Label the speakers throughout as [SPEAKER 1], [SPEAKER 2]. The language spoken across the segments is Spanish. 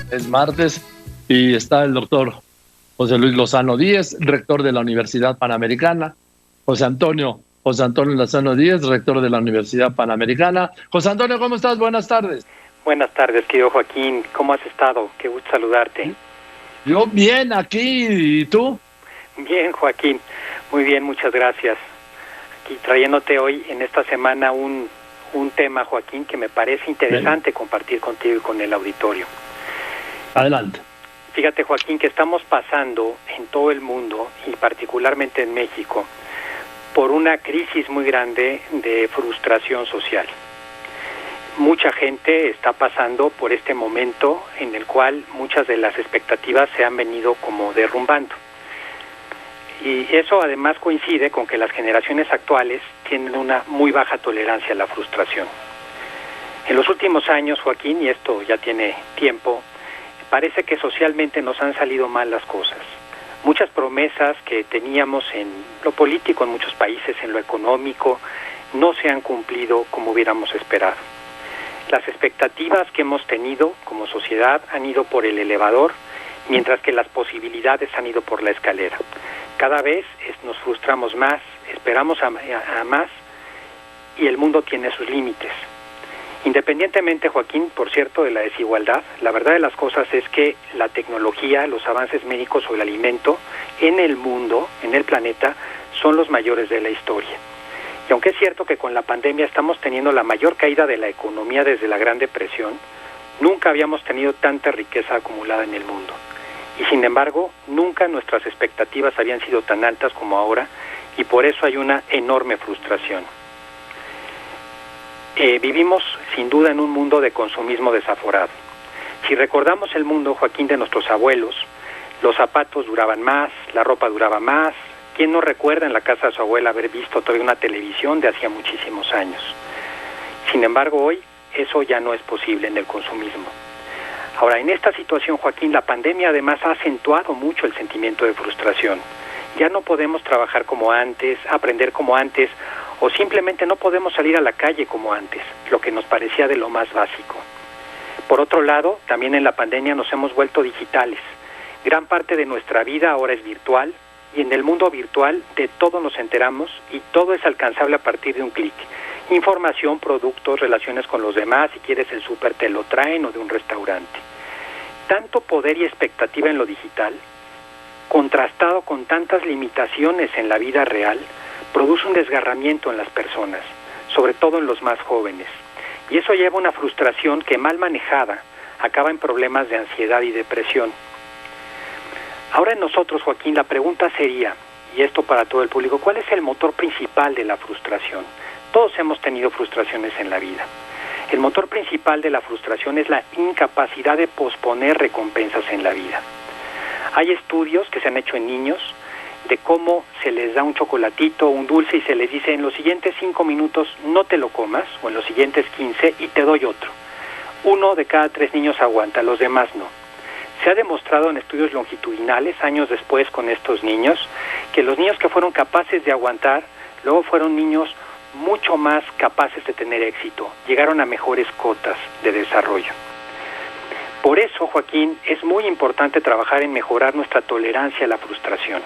[SPEAKER 1] Es martes y está el doctor José Luis Lozano Díez, rector de la Universidad Panamericana. José Antonio Lozano Díez, rector de la Universidad Panamericana. José Antonio, ¿cómo estás? Buenas tardes.
[SPEAKER 2] Buenas tardes, querido Joaquín. ¿Cómo has estado? Qué gusto saludarte.
[SPEAKER 1] Yo bien aquí, ¿y tú?
[SPEAKER 2] Bien, Joaquín. Muy bien, muchas gracias. Aquí trayéndote hoy en esta semana un tema, Joaquín, que me parece interesante compartir contigo y con el auditorio.
[SPEAKER 1] Adelante.
[SPEAKER 2] Fíjate, Joaquín, que estamos pasando en todo el mundo y particularmente en México por una crisis muy grande de frustración social. Mucha gente está pasando por este momento en el cual muchas de las expectativas se han venido como derrumbando. Y eso además coincide con que las generaciones actuales tienen una muy baja tolerancia a la frustración. En los últimos años, Joaquín, y esto ya tiene tiempo, parece que socialmente nos han salido mal las cosas. Muchas promesas que teníamos en lo político en muchos países, en lo económico, no se han cumplido como hubiéramos esperado. Las expectativas que hemos tenido como sociedad han ido por el elevador, mientras que las posibilidades han ido por la escalera. Cada vez nos frustramos más, esperamos a más, y el mundo tiene sus límites. Independientemente, Joaquín, por cierto, de la desigualdad, la verdad de las cosas es que la tecnología, los avances médicos o el alimento en el mundo, en el planeta, son los mayores de la historia. Y aunque es cierto que con la pandemia estamos teniendo la mayor caída de la economía desde la Gran Depresión, nunca habíamos tenido tanta riqueza acumulada en el mundo. Y sin embargo, nunca nuestras expectativas habían sido tan altas como ahora, y por eso hay una enorme frustración. Vivimos sin duda en un mundo de consumismo desaforado. Si recordamos el mundo, Joaquín, de nuestros abuelos, los zapatos duraban más, la ropa duraba más. ¿Quién no recuerda en la casa de su abuela haber visto todavía una televisión de hacía muchísimos años? Sin embargo, hoy eso ya no es posible en el consumismo. Ahora, en esta situación, Joaquín, la pandemia además ha acentuado mucho el sentimiento de frustración. Ya no podemos trabajar como antes, aprender como antes, o simplemente no podemos salir a la calle como antes, lo que nos parecía de lo más básico. Por otro lado, también en la pandemia nos hemos vuelto digitales. Gran parte de nuestra vida ahora es virtual, y en el mundo virtual de todo nos enteramos y todo es alcanzable a partir de un clic. Información, productos, relaciones con los demás, si quieres el súper te lo traen o de un restaurante. Tanto poder y expectativa en lo digital, contrastado con tantas limitaciones en la vida real, produce un desgarramiento en las personas, sobre todo en los más jóvenes. Y eso lleva a una frustración que, mal manejada, acaba en problemas de ansiedad y depresión. Ahora en nosotros, Joaquín, la pregunta sería, y esto para todo el público, ¿cuál es el motor principal de la frustración? Todos hemos tenido frustraciones en la vida. El motor principal de la frustración es la incapacidad de posponer recompensas en la vida. Hay estudios que se han hecho en niños de cómo se les da un chocolatito o un dulce y se les dice en los siguientes 5 minutos no te lo comas, o en los siguientes 15 y te doy otro. 1 de cada 3 niños aguanta, los demás no. Se ha demostrado en estudios longitudinales, años después con estos niños, que los niños que fueron capaces de aguantar, luego fueron niños mucho más capaces de tener éxito, llegaron a mejores cotas de desarrollo. Por eso, Joaquín, es muy importante trabajar en mejorar nuestra tolerancia a la frustración.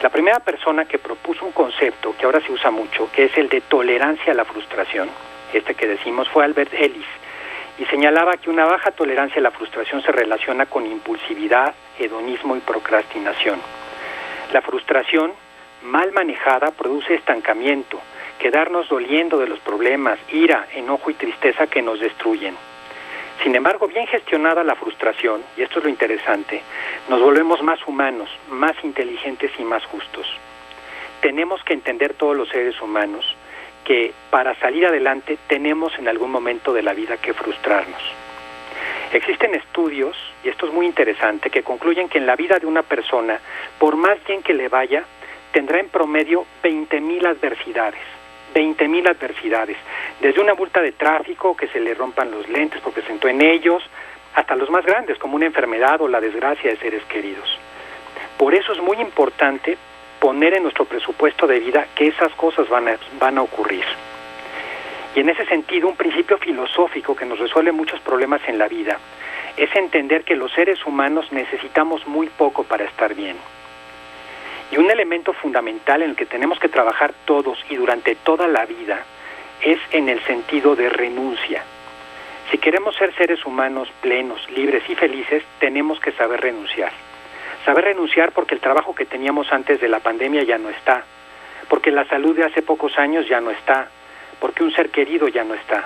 [SPEAKER 2] La primera persona que propuso un concepto que ahora se usa mucho, que es el de tolerancia a la frustración, este que decimos, fue Albert Ellis, y señalaba que una baja tolerancia a la frustración se relaciona con impulsividad, hedonismo y procrastinación. La frustración, mal manejada, produce estancamiento, quedarnos doliendo de los problemas, ira, enojo y tristeza que nos destruyen. Sin embargo, bien gestionada la frustración, y esto es lo interesante, nos volvemos más humanos, más inteligentes y más justos. Tenemos que entender todos los seres humanos que para salir adelante tenemos en algún momento de la vida que frustrarnos. Existen estudios, y esto es muy interesante, que concluyen que en la vida de una persona, por más bien que le vaya, tendrá en promedio 20,000 adversidades. 20,000 adversidades, desde una multa de tráfico, que se le rompan los lentes porque se sentó en ellos, hasta los más grandes, como una enfermedad o la desgracia de seres queridos. Por eso es muy importante poner en nuestro presupuesto de vida que esas cosas van a ocurrir. Y en ese sentido, un principio filosófico que nos resuelve muchos problemas en la vida es entender que los seres humanos necesitamos muy poco para estar bien. Y un elemento fundamental en el que tenemos que trabajar todos y durante toda la vida es en el sentido de renuncia. Si queremos ser seres humanos plenos, libres y felices, tenemos que saber renunciar. Saber renunciar porque el trabajo que teníamos antes de la pandemia ya no está, porque la salud de hace pocos años ya no está, porque un ser querido ya no está.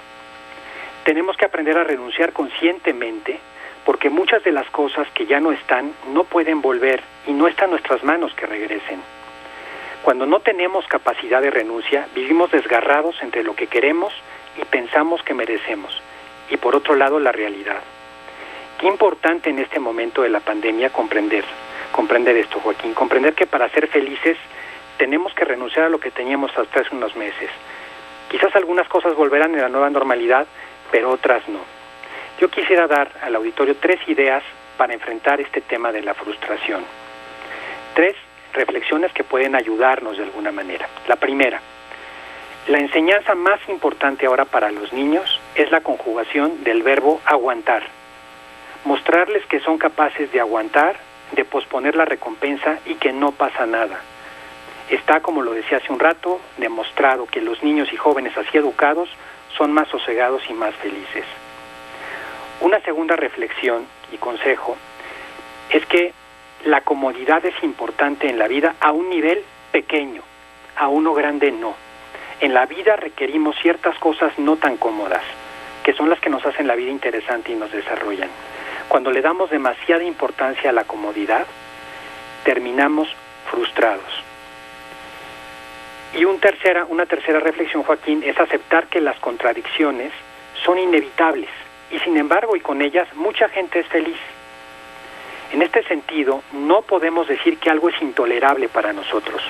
[SPEAKER 2] Tenemos que aprender a renunciar conscientemente, porque muchas de las cosas que ya no están no pueden volver y no está en nuestras manos que regresen. Cuando no tenemos capacidad de renuncia, vivimos desgarrados entre lo que queremos y pensamos que merecemos, y por otro lado la realidad. Qué importante en este momento de la pandemia comprender esto, Joaquín, comprender que para ser felices tenemos que renunciar a lo que teníamos hasta hace unos meses. Quizás algunas cosas volverán en la nueva normalidad, pero otras no. Yo quisiera dar al auditorio 3 ideas para enfrentar este tema de la frustración. 3 reflexiones que pueden ayudarnos de alguna manera. La primera, la enseñanza más importante ahora para los niños es la conjugación del verbo aguantar. Mostrarles que son capaces de aguantar, de posponer la recompensa y que no pasa nada. Está, como lo decía hace un rato, demostrado que los niños y jóvenes así educados son más sosegados y más felices. Una segunda reflexión y consejo es que la comodidad es importante en la vida a un nivel pequeño, a uno grande no. En la vida requerimos ciertas cosas no tan cómodas, que son las que nos hacen la vida interesante y nos desarrollan. Cuando le damos demasiada importancia a la comodidad, terminamos frustrados. Y una tercera reflexión, Joaquín, es aceptar que las contradicciones son inevitables y sin embargo, y con ellas, mucha gente es feliz. En este sentido, no podemos decir que algo es intolerable para nosotros.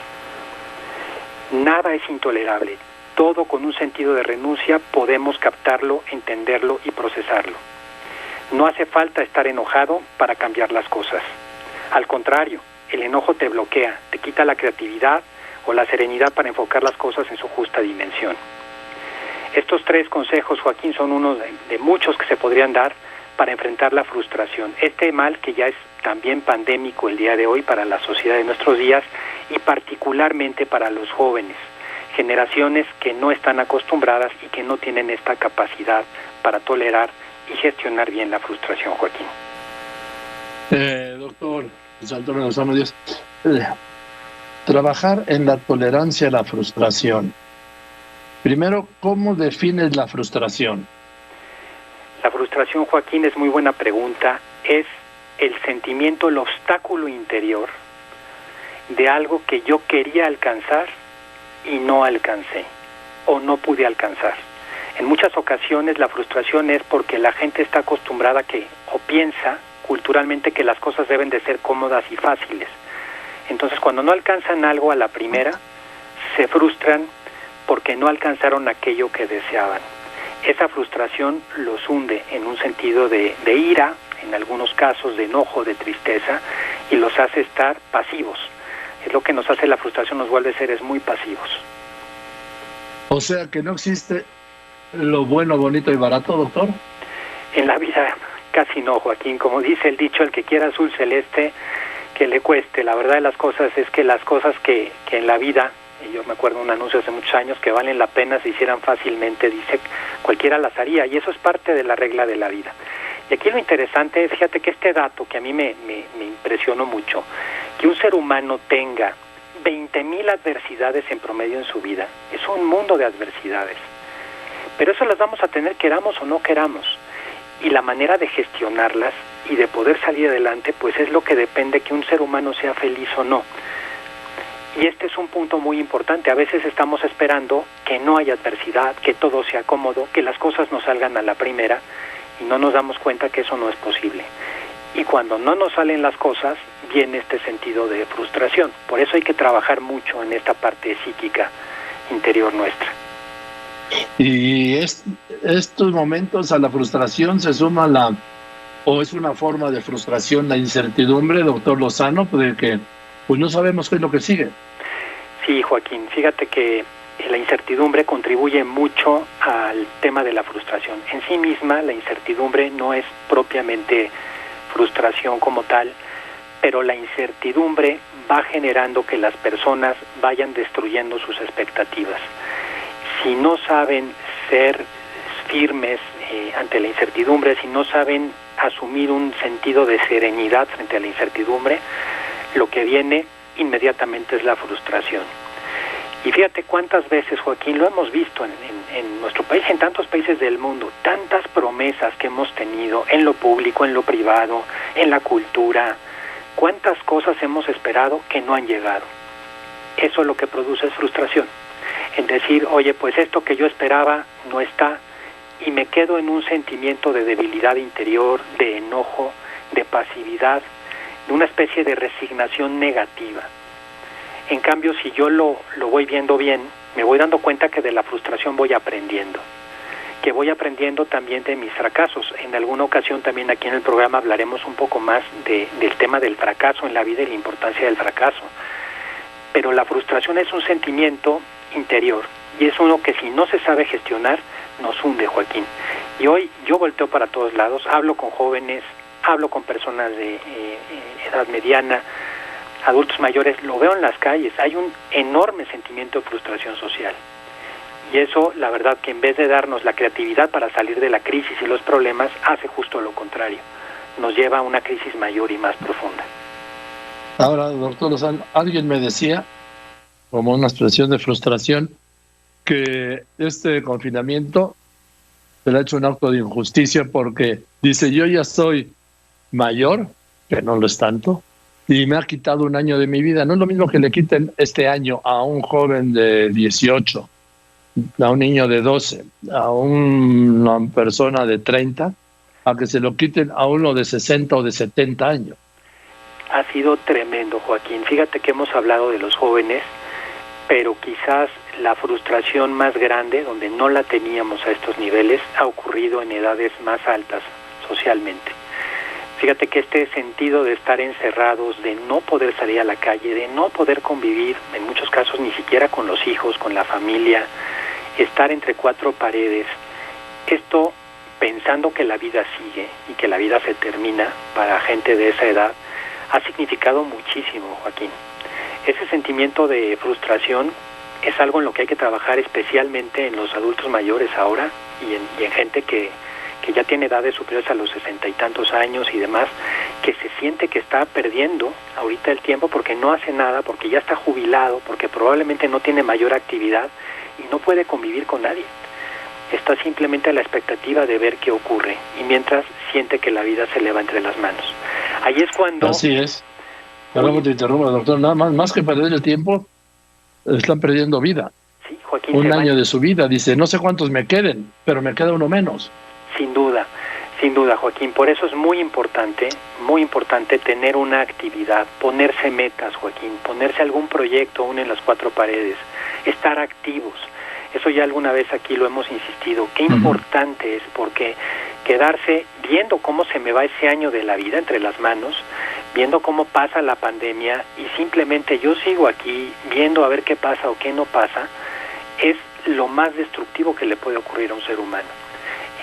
[SPEAKER 2] Nada es intolerable. Todo con un sentido de renuncia podemos captarlo, entenderlo y procesarlo. No hace falta estar enojado para cambiar las cosas. Al contrario, el enojo te bloquea, te quita la creatividad o la serenidad para enfocar las cosas en su justa dimensión. Estos 3 consejos, Joaquín, son unos de muchos que se podrían dar para enfrentar la frustración. Este mal que ya es también pandémico el día de hoy para la sociedad de nuestros días y particularmente para los jóvenes, generaciones que no están acostumbradas y que no tienen esta capacidad para tolerar y gestionar bien la frustración, Joaquín.
[SPEAKER 1] Doctor Antonio Lozano Díez, trabajar en la tolerancia a la frustración. Primero, ¿cómo defines la frustración?
[SPEAKER 2] La frustración, Joaquín, es muy buena pregunta. Es el sentimiento, el obstáculo interior de algo que yo quería alcanzar y no alcancé o no pude alcanzar. En muchas ocasiones la frustración es porque la gente está acostumbrada o piensa culturalmente que las cosas deben de ser cómodas y fáciles. Entonces, cuando no alcanzan algo a la primera, se frustran porque no alcanzaron aquello que deseaban. Esa frustración los hunde en un sentido de ira, en algunos casos de enojo, de tristeza, y los hace estar pasivos. Es lo que nos hace la frustración, nos vuelve seres muy pasivos.
[SPEAKER 1] O sea que no existe lo bueno, bonito y barato, doctor.
[SPEAKER 2] En la vida casi no, Joaquín. Como dice el dicho, el que quiera azul celeste, que le cueste. La verdad de las cosas es que las cosas que en la vida, y yo me acuerdo de un anuncio hace muchos años, que valen la pena se hicieran fácilmente, dice, cualquiera las haría, y eso es parte de la regla de la vida. Y aquí lo interesante es, fíjate que este dato que a mí me impresionó mucho, que un ser humano tenga 20,000 adversidades en promedio en su vida, es un mundo de adversidades. Pero eso las vamos a tener queramos o no queramos. Y la manera de gestionarlas y de poder salir adelante, pues es lo que depende que un ser humano sea feliz o no. Y este es un punto muy importante. A veces estamos esperando que no haya adversidad, que todo sea cómodo, que las cosas nos salgan a la primera y no nos damos cuenta que eso no es posible. Y cuando no nos salen las cosas, viene este sentido de frustración. Por eso hay que trabajar mucho en esta parte psíquica interior nuestra.
[SPEAKER 1] Y estos momentos a la frustración se suma o es una forma de frustración la incertidumbre, doctor Lozano, de que pues no sabemos qué es lo que sigue.
[SPEAKER 2] Sí, Joaquín, fíjate que la incertidumbre contribuye mucho al tema de la frustración. En sí misma, la incertidumbre no es propiamente frustración como tal, pero la incertidumbre va generando que las personas vayan destruyendo sus expectativas. Si no saben ser firmes ante la incertidumbre, si no saben asumir un sentido de serenidad frente a la incertidumbre, lo que viene inmediatamente es la frustración. Y fíjate cuántas veces, Joaquín, lo hemos visto en nuestro país, en tantos países del mundo, tantas promesas que hemos tenido en lo público, en lo privado, en la cultura, cuántas cosas hemos esperado que no han llegado. Eso lo que produce es frustración. En decir, oye, pues esto que yo esperaba no está, y me quedo en un sentimiento de debilidad interior, de enojo, de pasividad, de una especie de resignación negativa. En cambio, si yo lo voy viendo bien, me voy dando cuenta que de la frustración voy aprendiendo, que voy aprendiendo también de mis fracasos. En alguna ocasión también aquí en el programa hablaremos un poco más del tema del fracaso en la vida y la importancia del fracaso. Pero la frustración es un sentimiento interior y es uno que si no se sabe gestionar nos hunde, Joaquín. Y hoy yo volteo para todos lados, hablo con jóvenes, hablo con personas de edad mediana, adultos mayores, lo veo en las calles, hay un enorme sentimiento de frustración social. Y eso, la verdad, que en vez de darnos la creatividad para salir de la crisis y los problemas, hace justo lo contrario. Nos lleva a una crisis mayor y más profunda.
[SPEAKER 1] Ahora, doctor Lozano, alguien me decía, como una expresión de frustración, que este confinamiento se le ha hecho un acto de injusticia porque dice, yo ya soy mayor, que no lo es tanto, y me ha quitado un año de mi vida. No es lo mismo que le quiten este año a un joven de 18, a un niño de 12, a una persona de 30, a que se lo quiten a uno de 60 o de 70 años.
[SPEAKER 2] Ha sido tremendo, Joaquín. Fíjate que hemos hablado de los jóvenes, pero quizás la frustración más grande, donde no la teníamos a estos niveles, ha ocurrido en edades más altas socialmente. Fíjate que este sentido de estar encerrados, de no poder salir a la calle, de no poder convivir, en muchos casos ni siquiera con los hijos, con la familia, estar entre cuatro paredes, esto pensando que la vida sigue y que la vida se termina para gente de esa edad, ha significado muchísimo, Joaquín. Ese sentimiento de frustración es algo en lo que hay que trabajar especialmente en los adultos mayores ahora y en gente que ya tiene edades superiores a los 60 y tantos años y demás, que se siente que está perdiendo ahorita el tiempo porque no hace nada, porque ya está jubilado, porque probablemente no tiene mayor actividad y no puede convivir con nadie. Está simplemente a la expectativa de ver qué ocurre y mientras siente que la vida se le va entre las manos. Ahí es cuando...
[SPEAKER 1] Así es. Perdón, te interrumpo, doctor. Nada más que perder el tiempo, están perdiendo vida.
[SPEAKER 2] Sí, Joaquín,
[SPEAKER 1] un año de su vida. Dice, no sé cuántos me queden, pero me queda uno menos.
[SPEAKER 2] Sin duda, Joaquín. Por eso es muy importante tener una actividad, ponerse metas, Joaquín, ponerse algún proyecto aún en las cuatro paredes, estar activos. Eso ya alguna vez aquí lo hemos insistido. Qué importante es, porque quedarse viendo cómo se me va ese año de la vida entre las manos, viendo cómo pasa la pandemia y simplemente yo sigo aquí viendo a ver qué pasa o qué no pasa, es lo más destructivo que le puede ocurrir a un ser humano.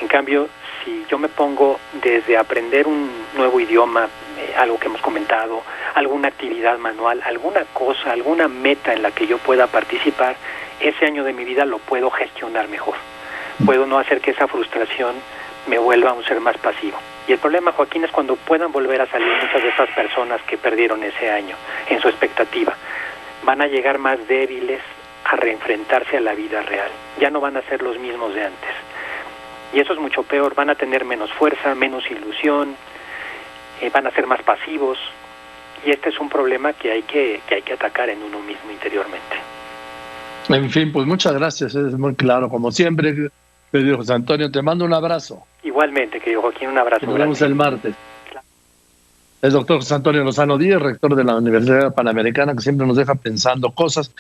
[SPEAKER 2] En cambio, si yo me pongo desde aprender un nuevo idioma, algo que hemos comentado, alguna actividad manual, alguna cosa, alguna meta en la que yo pueda participar, ese año de mi vida lo puedo gestionar mejor. Puedo no hacer que esa frustración me vuelva a un ser más pasivo. Y el problema, Joaquín, es cuando puedan volver a salir muchas de estas personas que perdieron ese año en su expectativa. Van a llegar más débiles a reenfrentarse a la vida real. Ya no van a ser los mismos de antes. Y eso es mucho peor, van a tener menos fuerza, menos ilusión, van a ser más pasivos, y este es un problema que hay que atacar en uno mismo interiormente.
[SPEAKER 1] En fin, pues muchas gracias, es muy claro, como siempre, querido José Antonio, te mando un abrazo.
[SPEAKER 2] Igualmente, querido Joaquín, un abrazo.
[SPEAKER 1] Nos vemos el martes. El doctor José Antonio Lozano Díez, rector de la Universidad Panamericana, que siempre nos deja pensando cosas.